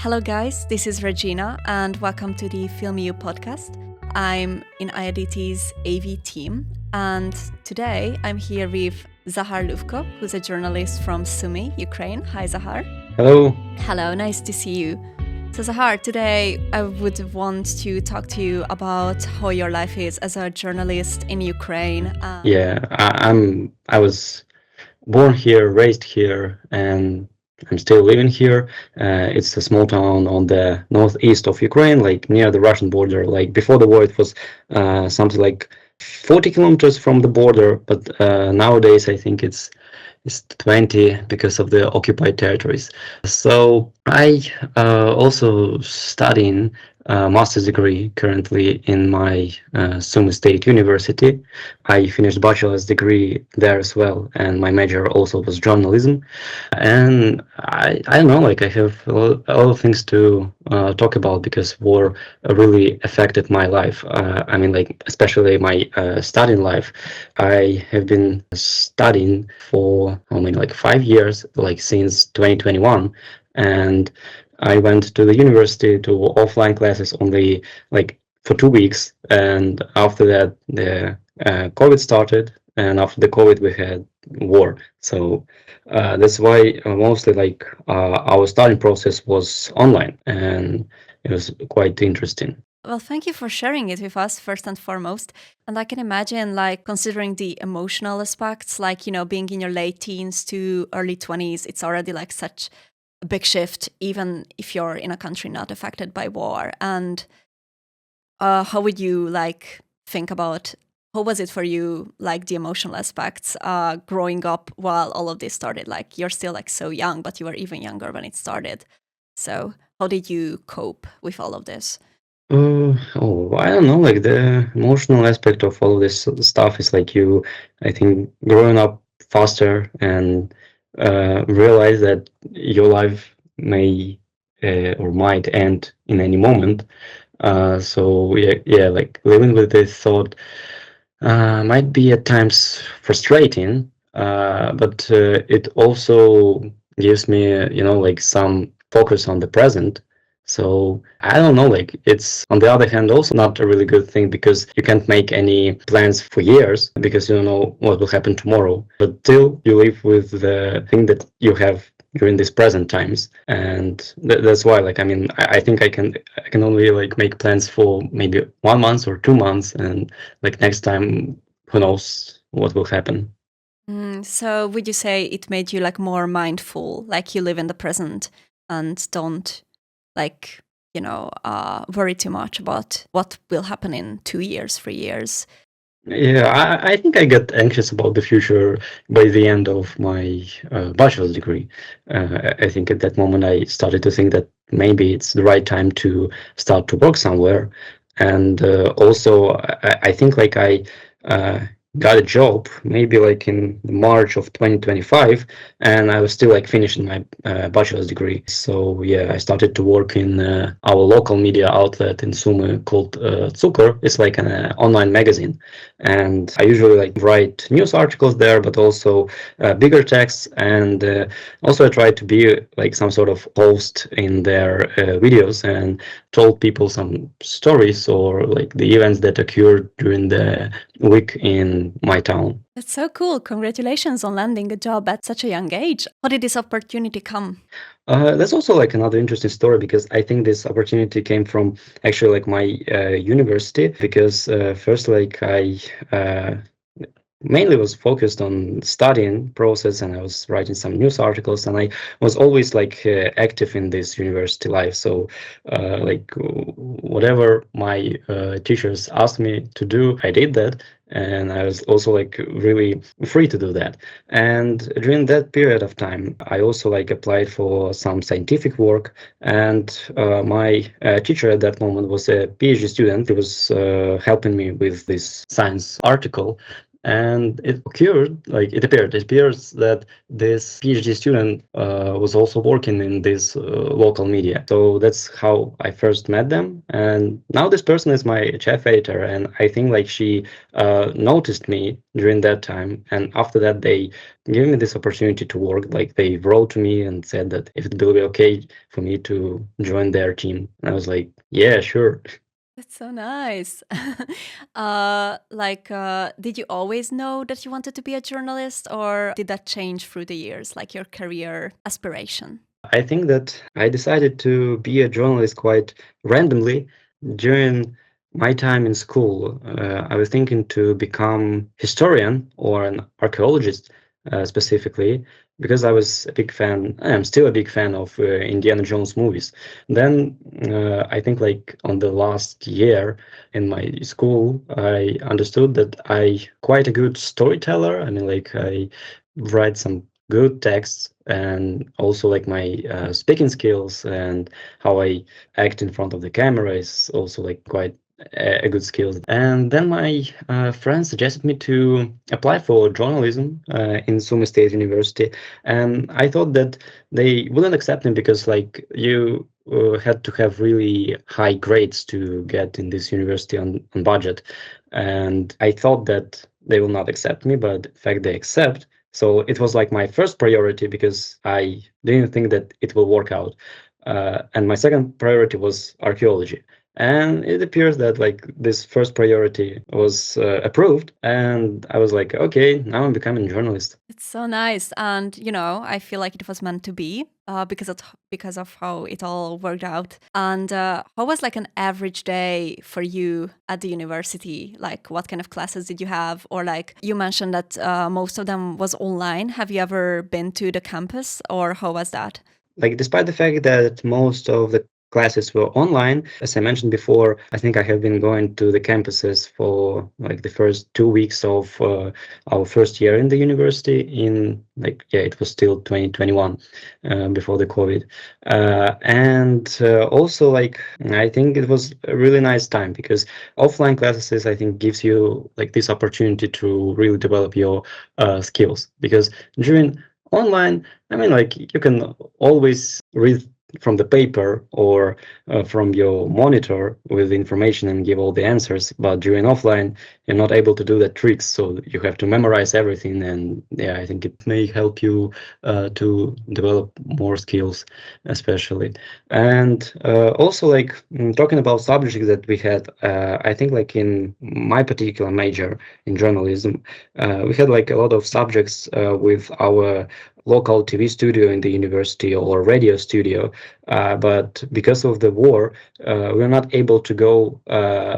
Hello, guys. This is Regina, and welcome to the FilmEU podcast. I'm in IADT's AV team, and today I'm here with Zakhar Iuvko, who's a journalist from Sumy, Ukraine. Hi, Zakhar. Hello. Hello, nice to see you. So, Zakhar, today I would want to talk to you about how your life is as a journalist in Ukraine. I was born here, raised here, and I'm still living here. It's a small town on the northeast of Ukraine, like near the Russian border. Like before the war, it was something like 40 kilometers from the border, but nowadays I think it's 20 because of the occupied territories. So I also studying a master's degree currently in my Sumy State University. I finished bachelor's degree there as well, and my major also was journalism. And I don't know, like I have a lot of things to talk about because war really affected my life. I mean, like especially my studying life. I have been studying for like 5 years, like since 2021, and I went to the university to offline classes only like for 2 weeks, and after that the COVID started, and after the COVID we had war. So that's why mostly like our studying process was online, and it was quite interesting. Well, thank you for sharing it with us, first and foremost. And I can imagine, like, considering the emotional aspects, like, being in your late teens to early 20s, it's already like such a big shift, even if you're in a country not affected by war. And how would you, like, think about how was it for you, like, the emotional aspects growing up while all of this started? Like, you're still, like, so young, but you were even younger when it started. So how did you cope with all of this? I don't know, like the emotional aspect of all this stuff is like I think, growing up faster and realize that your life may or might end in any moment. So yeah, like living with this thought might be at times frustrating, but it also gives me, like some focus on the present. So I don't know, like it's on the other hand also not a really good thing because you can't make any plans for years because you don't know what will happen tomorrow. But still, you live with the thing that you have during these present times, and that's why, like, I mean, I think I can only like make plans for maybe 1 month or 2 months, and like next time, who knows what will happen. So would you say it made you like more mindful, like you live in the present and don't like, worry too much about what will happen in 2 years, 3 years? Yeah, I think I got anxious about the future by the end of my bachelor's degree. I think at that moment I started to think that maybe it's the right time to start to work somewhere. And also, I think like I uh, got a job maybe like in March of 2025, and I was still like finishing my bachelor's degree. So yeah, I started to work in our local media outlet in Sumy called Zakhar. It's like an online magazine, and I usually like write news articles there, but also bigger texts, and also I try to be like some sort of host in their videos and told people some stories or like the events that occurred during the week in my town. That's so cool. Congratulations on landing a job at such a young age. How did this opportunity come? That's also like another interesting story because I think this opportunity came from actually like my university because first like I mainly was focused on studying process, and I was writing some news articles, and I was always like active in this university life. So like whatever my teachers asked me to do, I did that, and I was also like really free to do that. And during that period of time I also like applied for some scientific work, and my teacher at that moment was a PhD student. He was helping me with this science article, And it appears that this PhD student was also working in this local media. So that's how I first met them. And now this person is my chef editor, and I think like she noticed me during that time. And after that, they gave me this opportunity to work. Like they wrote to me and said that if it will be okay for me to join their team. And I was like, yeah, sure. That's so nice. Did you always know that you wanted to be a journalist, or did that change through the years, like your career aspiration? I think that I decided to be a journalist quite randomly during my time in school. I was thinking to become historian or an archaeologist specifically because I was a big fan. I am still a big fan of Indiana Jones movies. Then I think like on the last year in my school, I understood that I quite a good storyteller. I mean, like I write some good texts, and also like my speaking skills and how I act in front of the camera is also like quite a good skill. And then my friend suggested me to apply for journalism in Sumy State University, and I thought that they wouldn't accept me because like you had to have really high grades to get in this university on budget, and I thought that they will not accept me, but in fact they accept. So it was like my first priority because I didn't think that it will work out. And my second priority was archaeology. And it appears that like this first priority was approved, and I was like, okay, now I'm becoming a journalist. It's so nice, and I feel like it was meant to be because of how it all worked out. And how was like an average day for you at the university? Like, what kind of classes did you have? Or like you mentioned that most of them was online. Have you ever been to the campus, or how was that? Like, despite the fact that most of the classes were online, as I mentioned before, I think I have been going to the campuses for like the first 2 weeks of our first year in the university in like, yeah, it was still 2021 before the COVID. And also like, I think it was a really nice time because offline classes, I think, gives you like this opportunity to really develop your skills, because during online, I mean, like you can always read from the paper or from your monitor with information and give all the answers, but during offline you're not able to do that tricks, so you have to memorize everything. And yeah, I think it may help you to develop more skills especially. And also like talking about subjects that we had, I think like in my particular major in journalism, we had like a lot of subjects with our local TV studio in the university or radio studio, but because of the war, we're not able to go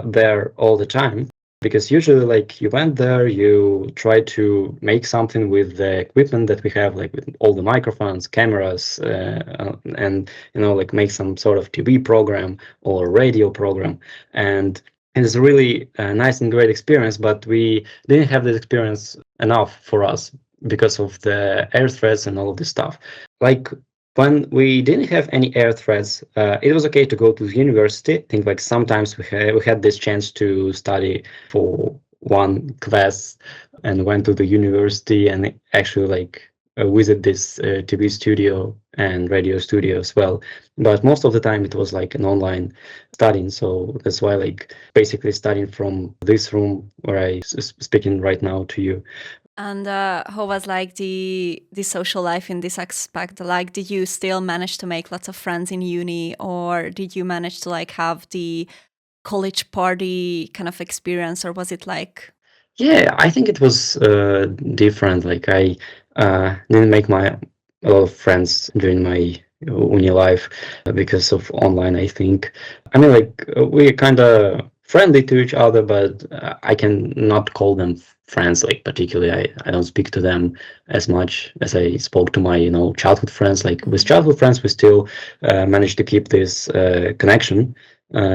there all the time. Because usually, like you went there, you try to make something with the equipment that we have, like with all the microphones, cameras, and like make some sort of TV program or radio program, and it's a really nice and great experience. But we didn't have this experience enough for us because of the air threats and all of this stuff. Like when we didn't have any air threats, it was okay to go to the university. I think like sometimes we had this chance to study for one class and went to the university and actually like visit this TV studio and radio studio as well. But most of the time it was like an online studying. So that's why like basically studying from this room where I speaking right now to you. And how was like the social life in this aspect? Like, did you still manage to make lots of friends in uni, or did you manage to like have the college party kind of experience, or was it like? Yeah, I think it was different. Like I didn't make a lot of friends during my uni life because of online, I think. I mean, like we're kind of friendly to each other, but I can not call them friends. Like particularly, I don't speak to them as much as I spoke to my childhood friends. Like with childhood friends, we still manage to keep this connection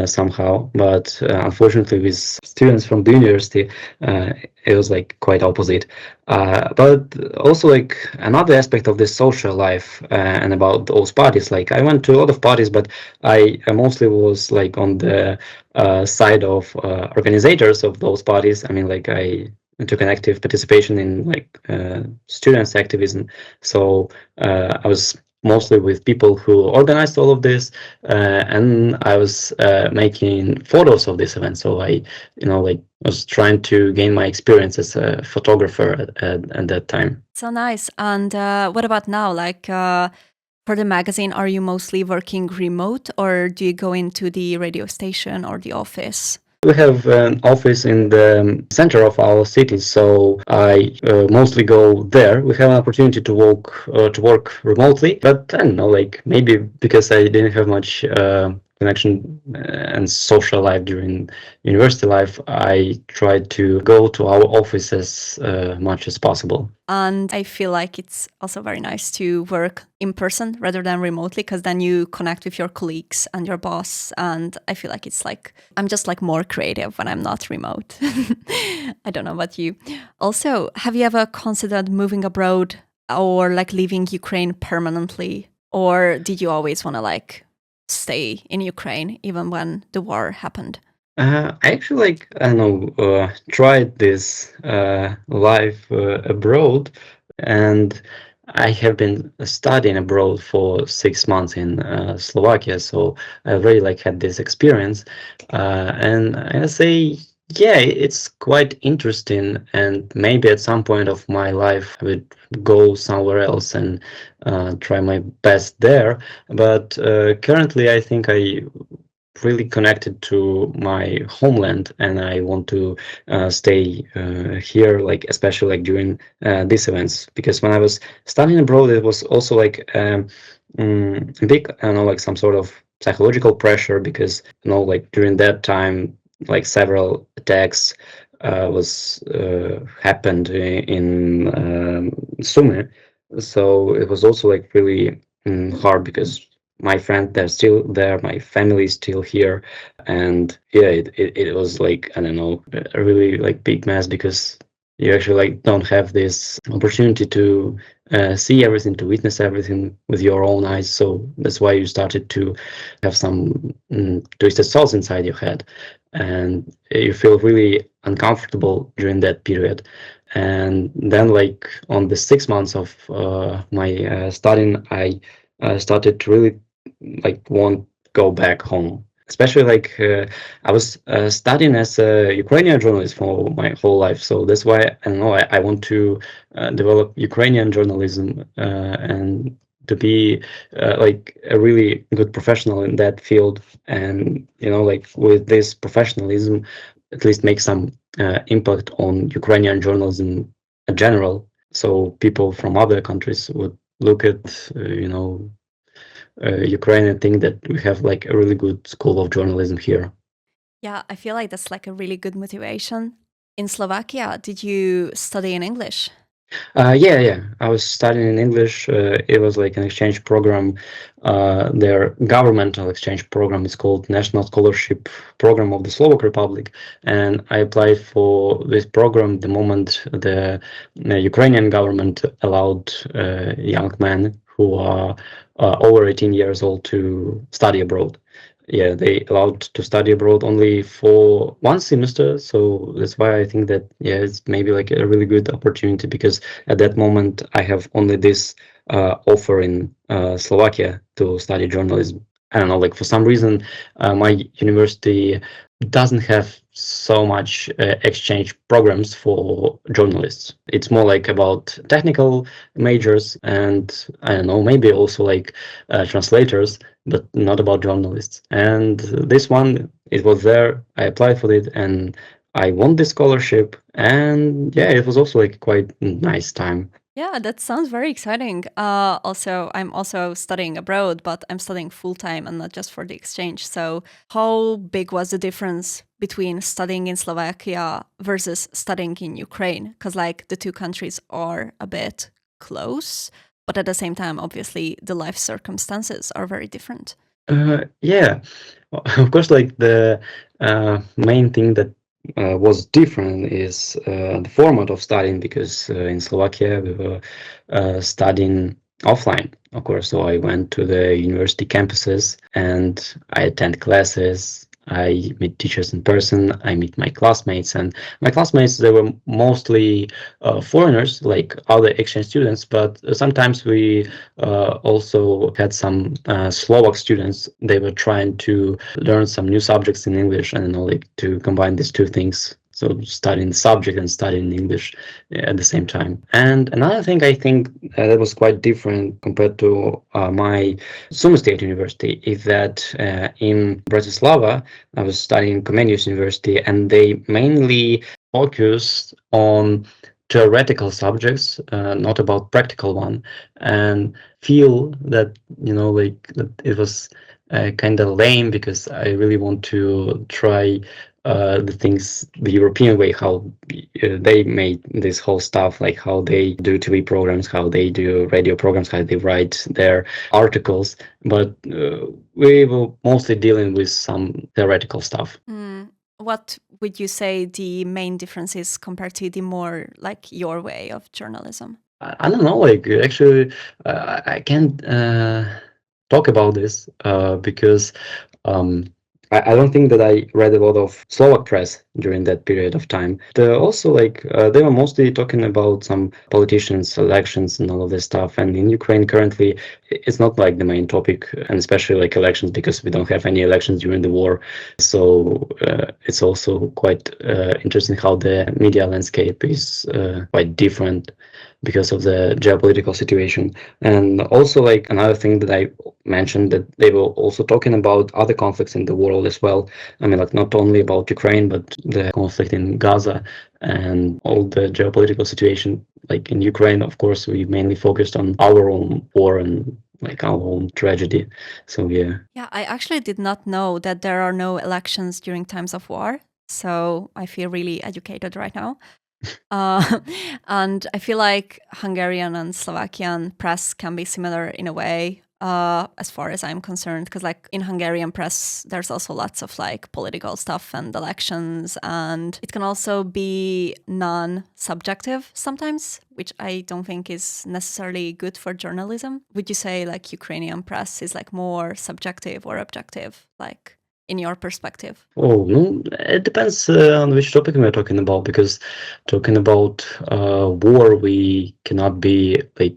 somehow, but unfortunately with students from the university it was like quite opposite. But also like another aspect of this social life and about those parties, like I went to a lot of parties, but I mostly was like on the side of organizers of those parties. I mean, like I took an active participation in like students activism. So I was mostly with people who organized all of this, and I was making photos of this event. So I, like was trying to gain my experience as a photographer at that time. So nice. And what about now? Like for the magazine, are you mostly working remote, or do you go into the radio station or the office? We have an office in the center of our city, so I mostly go there. We have an opportunity to work remotely, but I don't know, like maybe because I didn't have much connection and social life during university life, I tried to go to our office as much as possible. And I feel like it's also very nice to work in person rather than remotely, because then you connect with your colleagues and your boss. And I feel like it's like I'm just like more creative when I'm not remote. I don't know about you. Also, have you ever considered moving abroad or like leaving Ukraine permanently? Or did you always want to like stay in Ukraine even when the war happened? I actually I don't know, tried this life abroad, and I have been studying abroad for 6 months in Slovakia, so I already had this experience, and I say, yeah, it's quite interesting, and maybe at some point of my life I would go somewhere else and try my best there. But currently, I think I really connected to my homeland, and I want to stay here, especially during these events, because when I was studying abroad, it was also big, I don't know, some sort of psychological pressure, because during that time, several attacks was happened in Sumy, so it was also really hard, because my friend, they're still there, my family is still here, and yeah, it was I don't know, a really big mess, because you actually don't have this opportunity to see everything, to witness everything with your own eyes. So that's why you started to have some twisted thoughts inside your head, and you feel really uncomfortable during that period. And then on the 6 months of my studying, I started to really won't go back home. Especially I was studying as a Ukrainian journalist for my whole life, so that's why I don't know, I want to develop Ukrainian journalism and to be a really good professional in that field, and with this professionalism, at least make some impact on Ukrainian journalism in general, so people from other countries would look at Ukraine and think that we have a really good school of journalism here. Yeah, I feel like that's like a really good motivation. In Slovakia, did you study in English? Yeah. I was studying in English. It was an exchange program. Their governmental exchange program is called National Scholarship Program of the Slovak Republic, and I applied for this program the moment the Ukrainian government allowed young men who are over 18 years old to study abroad. Yeah, they allowed to study abroad only for one semester, so that's why I think that it's maybe a really good opportunity, because at that moment I have only this offer in Slovakia to study journalism. I don't know, for some reason my university doesn't have so much exchange programs for journalists. It's more about technical majors, and I don't know, maybe also translators, but not about journalists. And this one, it was there. I applied for it, and I won this scholarship. And yeah, it was also quite nice time. Yeah, that sounds very exciting. Also, I'm also studying abroad, but I'm studying full time and not just for the exchange. So, how big was the difference between studying in Slovakia versus studying in Ukraine? Because, the two countries are a bit close, but at the same time, obviously, the life circumstances are very different. Yeah, of course, the main thing that was different is the format of studying, because in Slovakia we were studying offline, of course. So I went to the university campuses and I attend classes. I meet teachers in person. I meet my classmates, and my classmates, they were mostly foreigners, like other exchange students. But sometimes we also had some Slovak students. They were trying to learn some new subjects in English, and like to combine these two things. So studying the subject and studying English at the same time. And another thing I think that was quite different compared to my Sumy State University is that in Bratislava, I was studying Comenius University, and they mainly focused on theoretical subjects, not about practical one, and feel that like that it was kind of lame because I really want to try the things the European way, how they made this whole stuff, like how they do TV programs, how they do radio programs, how they write their articles. But we were mostly dealing with some theoretical stuff. What would you say the main difference is compared to the more like your way of journalism? I don't know, like actually, I can't talk about this because I don't think that I read a lot of Slovak press during that period of time. Also, like they were mostly talking about some politicians, elections, and all of this stuff. And in Ukraine currently, it's not like the main topic, and especially like elections because we don't have any elections during the war. So it's also quite interesting how the media landscape is quite different because of the geopolitical situation. And also, like another thing that I mentioned, that they were also talking about other conflicts in the world as well. I mean, like not only about Ukraine, but the conflict in Gaza and all the geopolitical situation. Like in Ukraine, of course, we mainly focused on our own war and like our own tragedy. So yeah. Yeah, I actually did not know that there are no elections during times of war. So I feel really educated right now. Uh, and I feel like Hungarian and Slovakian press can be similar in a way, as far as I'm concerned. Because, like, in Hungarian press, there's also lots of like political stuff and elections, and it can also be non-subjective sometimes, which I don't think is necessarily good for journalism. Would you say like Ukrainian press is like more subjective or objective, like in your perspective? Oh, no, it depends on which topic we're talking about, because talking about war, we cannot be like,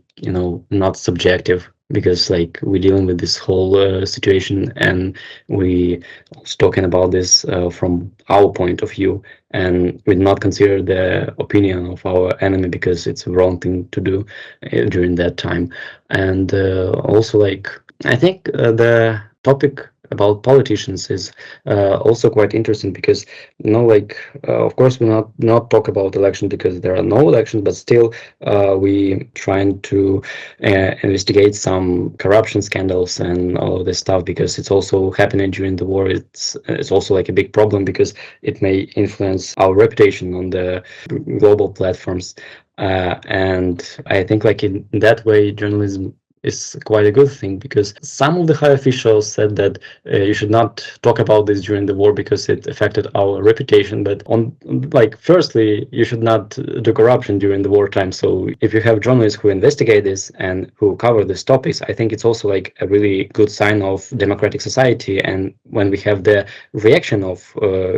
not subjective, because like we're dealing with this whole situation, and we also talking about this from our point of view, and we not consider the opinion of our enemy because it's a wrong thing to do during that time. And also, like, I think the topic about politicians is also quite interesting, because like of course we not talk about election because there are no elections, but still we trying to investigate some corruption scandals and all of this stuff, because it's also happening during the war. It's also like a big problem because it may influence our reputation on the global platforms, and I think like in that way journalism is quite a good thing, because some of the high officials said that you should not talk about this during the war because it affected our reputation. But on like, firstly, you should not do corruption during the wartime. So if you have journalists who investigate this and who cover these topics, I think it's also like a really good sign of democratic society. And when we have the reaction of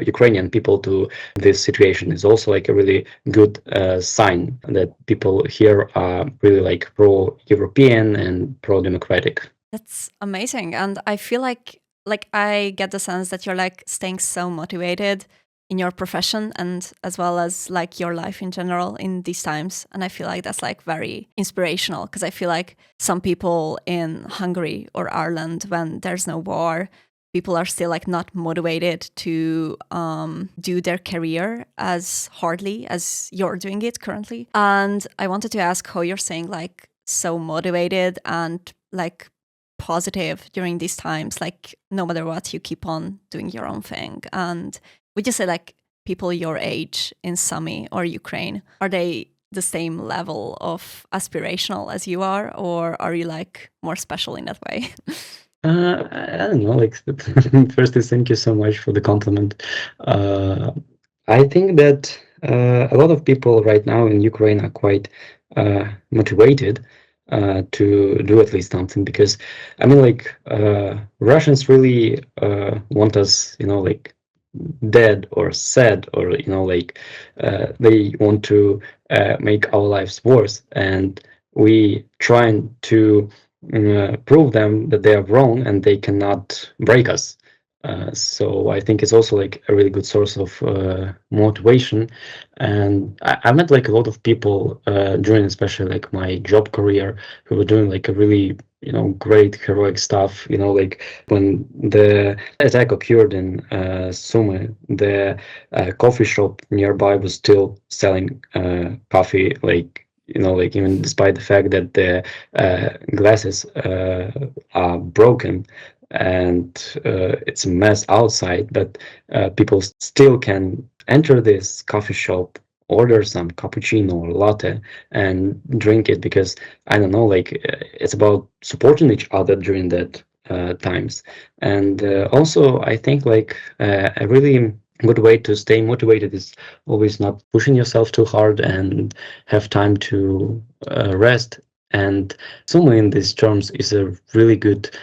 Ukrainian people to this situation, is also like a really good sign that people here are really like pro-European and pro-democratic. That's amazing. And I feel like I get the sense that you're like staying so motivated in your profession and as well as like your life in general in these times. And I feel like that's like very inspirational, because I feel like some people in Hungary or Ireland, when there's no war, people are still like not motivated to do their career as hardly as you're doing it currently. And I wanted to ask how you're saying like so motivated and like positive during these times, like no matter what, you keep on doing your own thing. And would you say like people your age in Sumy or Ukraine, are they the same level of aspirational as you are, or are you like more special in that way? I don't know, like, firstly, thank you so much for the compliment. I think that a lot of people right now in Ukraine are quite motivated. to do at least something, because I mean, like, Russians really want us, like, dead or sad, or like, they want to make our lives worse, and we trying to prove them that they are wrong and they cannot break us. So I think it's also like a really good source of motivation. And I met like a lot of people during especially like my job career, who were doing like a really great heroic stuff. Like when the attack occurred in Sumy, the coffee shop nearby was still selling coffee, like like even despite the fact that the glasses are broken and it's a mess outside, but people still can enter this coffee shop, order some cappuccino or latte, and drink it, because I don't know, like, it's about supporting each other during that times. And also, I think like a really good way to stay motivated is always not pushing yourself too hard and have time to rest. And somewhere in these terms is a really good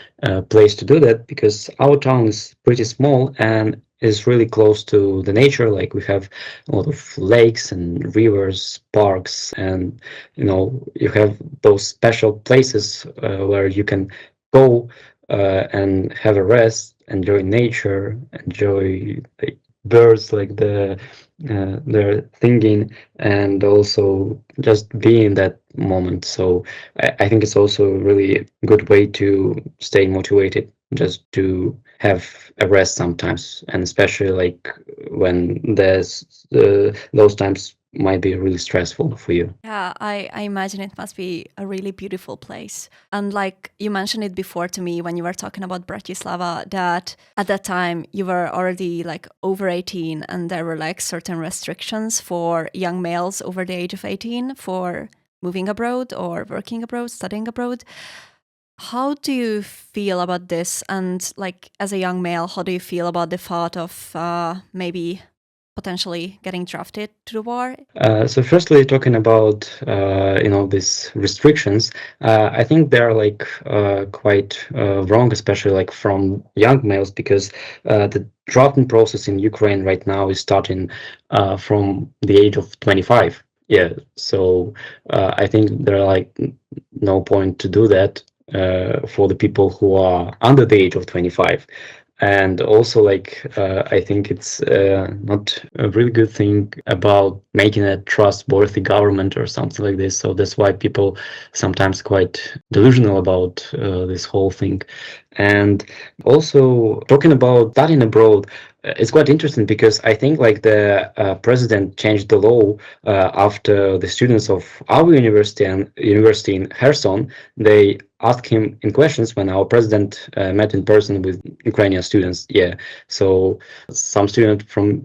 place to do that, because our town is pretty small and is really close to the nature. Like we have a lot of lakes and rivers, parks, and you have those special places where you can go and have a rest, enjoy nature, enjoy like birds, like they're singing, and also just be in that moment. So I think it's also a really good way to stay motivated, just to have a rest sometimes, and especially like when there's those times might be really stressful for you. Yeah, I imagine it must be a really beautiful place. And like you mentioned it before to me when you were talking about Bratislava, that at that time you were already like over 18 and there were like certain restrictions for young males over the age of 18 for moving abroad or working abroad, studying abroad. How do you feel about this? And like as a young male, how do you feel about the thought of maybe potentially getting drafted to the war? So firstly, talking about these restrictions, I think they're like quite wrong, especially like from young males, because the drafting process in Ukraine right now is starting from the age of 25. Yeah, so I think there are like no point to do that for the people who are under the age of 25. And also, like, I think it's not a really good thing about making a trustworthy government or something like this. So that's why people sometimes quite delusional about this whole thing. And also, talking about studying abroad, it's quite interesting, because I think like the president changed the law after the students of our university in Kherson, they asked him in questions when our president met in person with Ukrainian students. Yeah, so some student from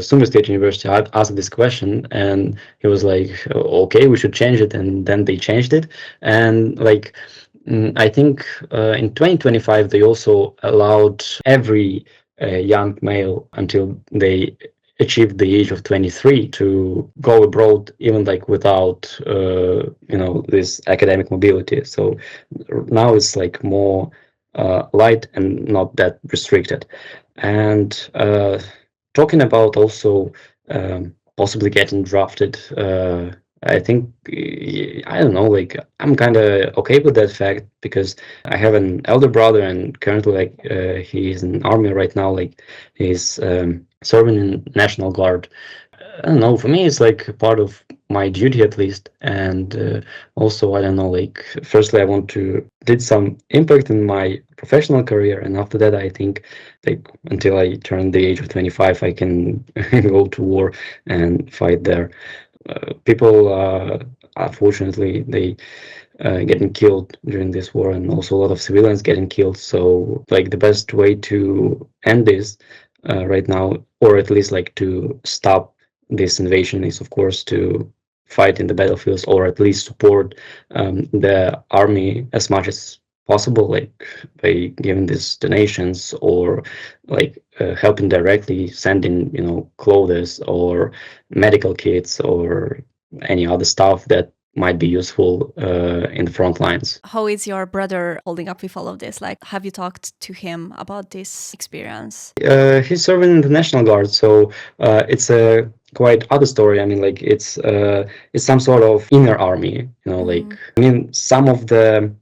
Sumy State University had asked this question, and he was like, "Okay, we should change it," and then they changed it, and like. I think in 2025 they also allowed every young male until they achieved the age of 23 to go abroad, even like without this academic mobility. So now it's like more light and not that restricted. And talking about also possibly getting drafted, I think I don't know, like I'm kind of okay with that fact, because I have an elder brother, and currently like he's in army right now, like he's serving in National Guard. I don't know, for me it's like part of my duty at least. And also, I don't know, like firstly I want to did some impact in my professional career, and after that I think like until I turn the age of 25 I can go to war and fight there. People unfortunately they getting killed during this war, and also a lot of civilians getting killed. So like the best way to end this right now, or at least like to stop this invasion, is of course to fight in the battlefields, or at least support the army as much as possible, like by giving these donations, or like helping directly, sending clothes or medical kits or any other stuff that might be useful in the front lines. How is your brother holding up with all of this? Like, have you talked to him about this experience? He's serving in the National Guard, so it's a quite other story. I mean, like it's some sort of inner army, like I mean, some of the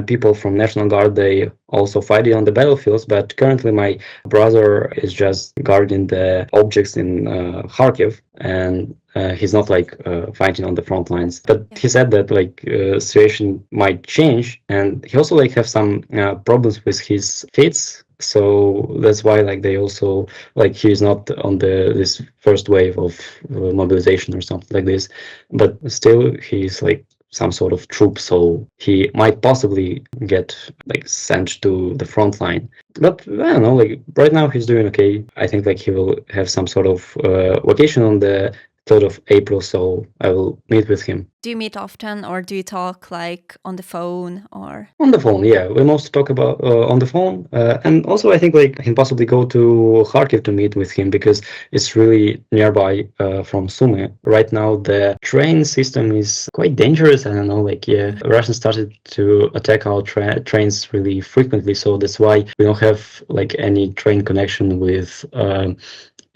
people from National Guard, they also fighting on the battlefields, but currently my brother is just guarding the objects in Kharkiv, and he's not like fighting on the front lines. But he said that like situation might change, and he also like have some problems with his feet. So that's why like they also like he's not on this first wave of mobilization or something like this, but still he's like some sort of troop, so he might possibly get like sent to the front line. But I don't know, like right now he's doing okay. I think like he will have some sort of vacation on the 3rd of April, so I will meet with him. Do you meet often, or do you talk like on the phone or? On the phone, yeah. We mostly talk about on the phone, and also I think like I can possibly go to Kharkiv to meet with him because it's really nearby from Sumy. Right now, the train system is quite dangerous. I don't know, like yeah, Russians started to attack our trains really frequently, so that's why we don't have like any train connection with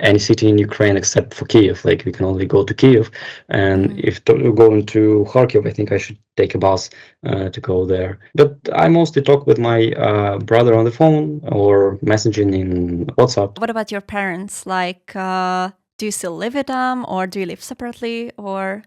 any city in Ukraine except for Kiev. Like we can only go to Kiev, and if going to Kharkiv, I think I should take a bus to go there. But I mostly talk with my brother on the phone or messaging in WhatsApp. What about your parents? Like, do you still live with them, or do you live separately, or?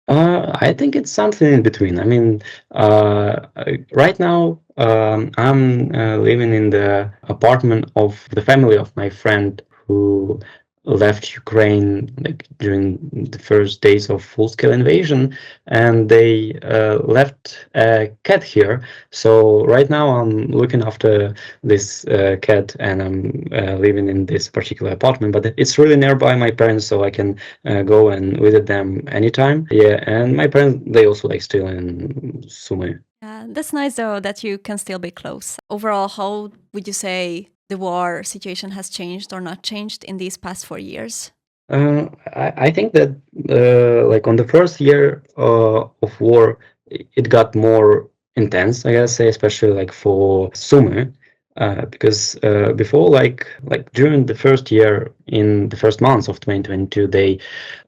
I think it's something in between. I mean, right now I'm living in the apartment of the family of my friend who left Ukraine like during the first days of full-scale invasion, and they left a cat here. So right now I'm looking after this cat, and I'm living in this particular apartment. But it's really nearby my parents, so I can go and visit them anytime. Yeah, and my parents, they also like still in Sumy. That's nice though that you can still be close. Overall, how would you say the war situation has changed or not changed in these past 4 years? I think that like on the first year of war, it got more intense, I guess, say, especially like for Sumy, because before like during the first year, in the first months of 2022, they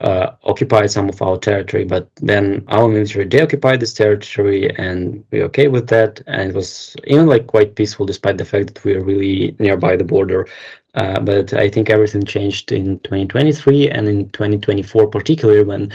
occupied some of our territory, but then our military deoccupied this territory, and we're okay with that, and it was even like quite peaceful despite the fact that we are really nearby the border. But I think everything changed in 2023 and in 2024, particularly when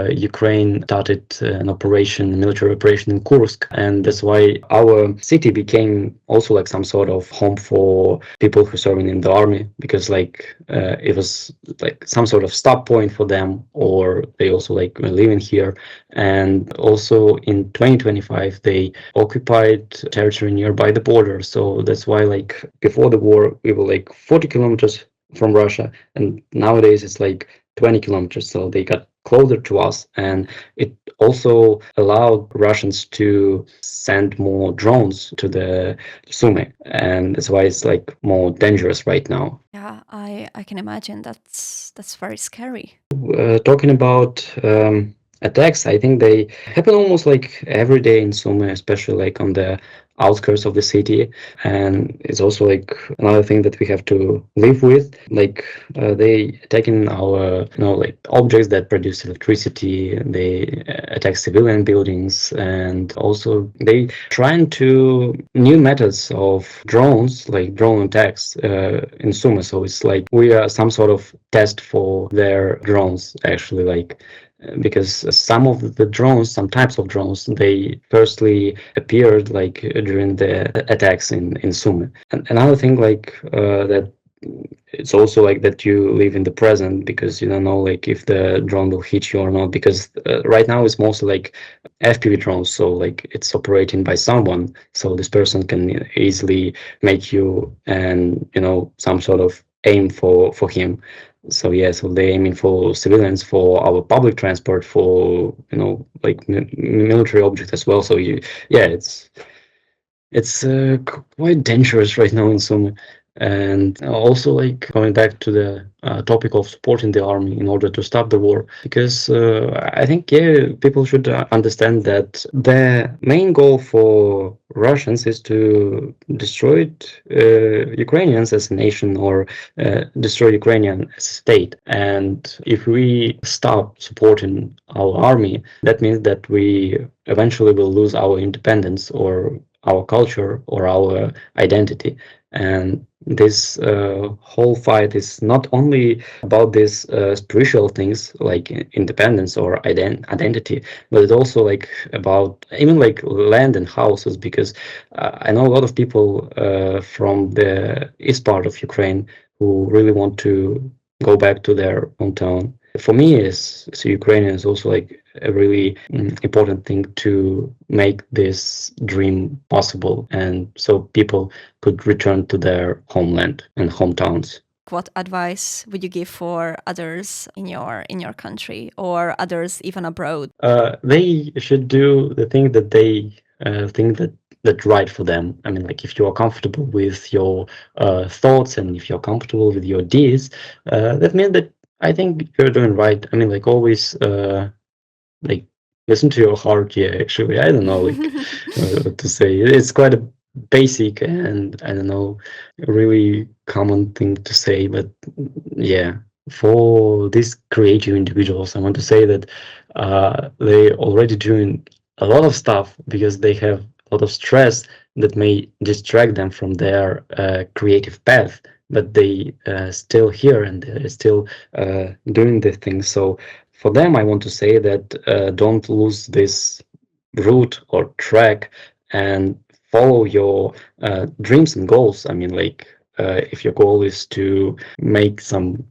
Ukraine started an operation, military operation in Kursk. And that's why our city became also like some sort of home for people who are serving in the army, because like it was like some sort of stop point for them, or they also like were living here. And also in 2025, they occupied territory nearby the border. So that's why like before the war, we were like 40 kilometers from Russia, and nowadays it's like 20 kilometers. So they got closer to us, and it also allowed Russians to send more drones to the Sumy, and that's why it's like more dangerous right now. Yeah, I can imagine that's very scary. Talking about attacks, I think they happen almost like every day in Sumy, especially like on the outskirts of the city. And it's also like another thing that we have to live with. Like they attacking our like objects that produce electricity. They attack civilian buildings, and also they trying to new methods of drones, like drone attacks in Sumy. So it's like we are some sort of test for their drones, actually, like because some of the drones, some types of drones, they firstly appeared like during the attacks in Sumy. And another thing like that, it's also like that you live in the present, because you don't know like if the drone will hit you or not, because right now it's mostly like FPV drones, so like it's operating by someone, so this person can easily make you and some sort of aim for him. So yeah, so they're aiming for civilians, for our public transport, for like military objects as well. So it's quite dangerous right now in Sumy. And also, like, going back to the topic of supporting the army in order to stop the war, because I think, yeah, people should understand that the main goal for Russians is to destroy Ukrainians as a nation, or destroy Ukrainian as a state. And if we stop supporting our army, that means that we eventually will lose our independence, or our culture, or our identity. And this whole fight is not only about these spiritual things like independence or identity, but it's also like about even like land and houses, because I know a lot of people from the east part of Ukraine who really want to go back to their hometown. For me, as a Ukrainian, is also like a really important thing to make this dream possible, and so people could return to their homeland and hometowns. What advice would you give for others in your country, or others even abroad? They should do the thing that they think that's right for them. I mean, like, if you are comfortable with your thoughts, and if you're comfortable with your deeds, that means that I think you're doing right. I mean, like, always like, listen to your heart. Yeah, actually, I don't know, like, what to say. It's quite a basic, and I don't know, a really common thing to say, but yeah, for these creative individuals, I want to say that they already doing a lot of stuff, because they have a lot of stress that may distract them from their creative path, but they still here, and they're still doing the things. So for them, I want to say that don't lose this route or track, and follow your dreams and goals. I mean, like, if your goal is to make some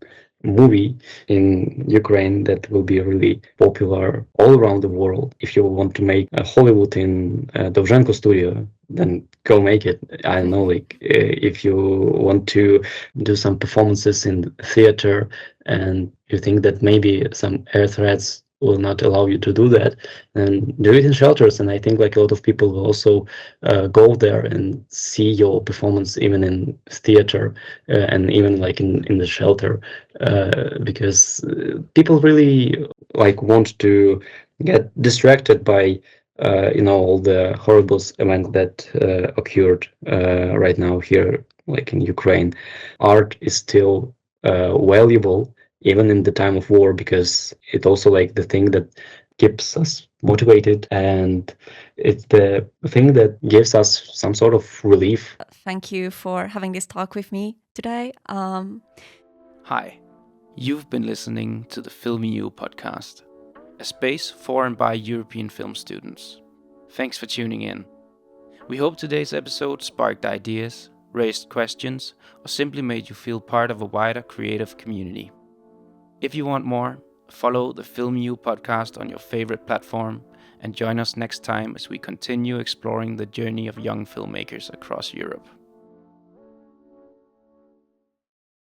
movie in Ukraine that will be really popular all around the world, if you want to make a Hollywood in Dovzhenko studio, then go make it. I don't know, like, if you want to do some performances in theater, and you think that maybe some air threats will not allow you to do that, and do it in shelters. And I think, like, a lot of people will also go there and see your performance even in theater, and even like in the shelter, because people really like want to get distracted by all the horrible events that occurred right now here, like in Ukraine. Art is still valuable even in the time of war, because it also like the thing that keeps us motivated, and it's the thing that gives us some sort of relief. Thank you for having this talk with me today. Hi, you've been listening to the FilmEU podcast, a space for and by European film students. Thanks for tuning in. We hope today's episode sparked ideas, raised questions, or simply made you feel part of a wider creative community. If you want more, follow the FilmEU podcast on your favorite platform, and join us next time as we continue exploring the journey of young filmmakers across Europe.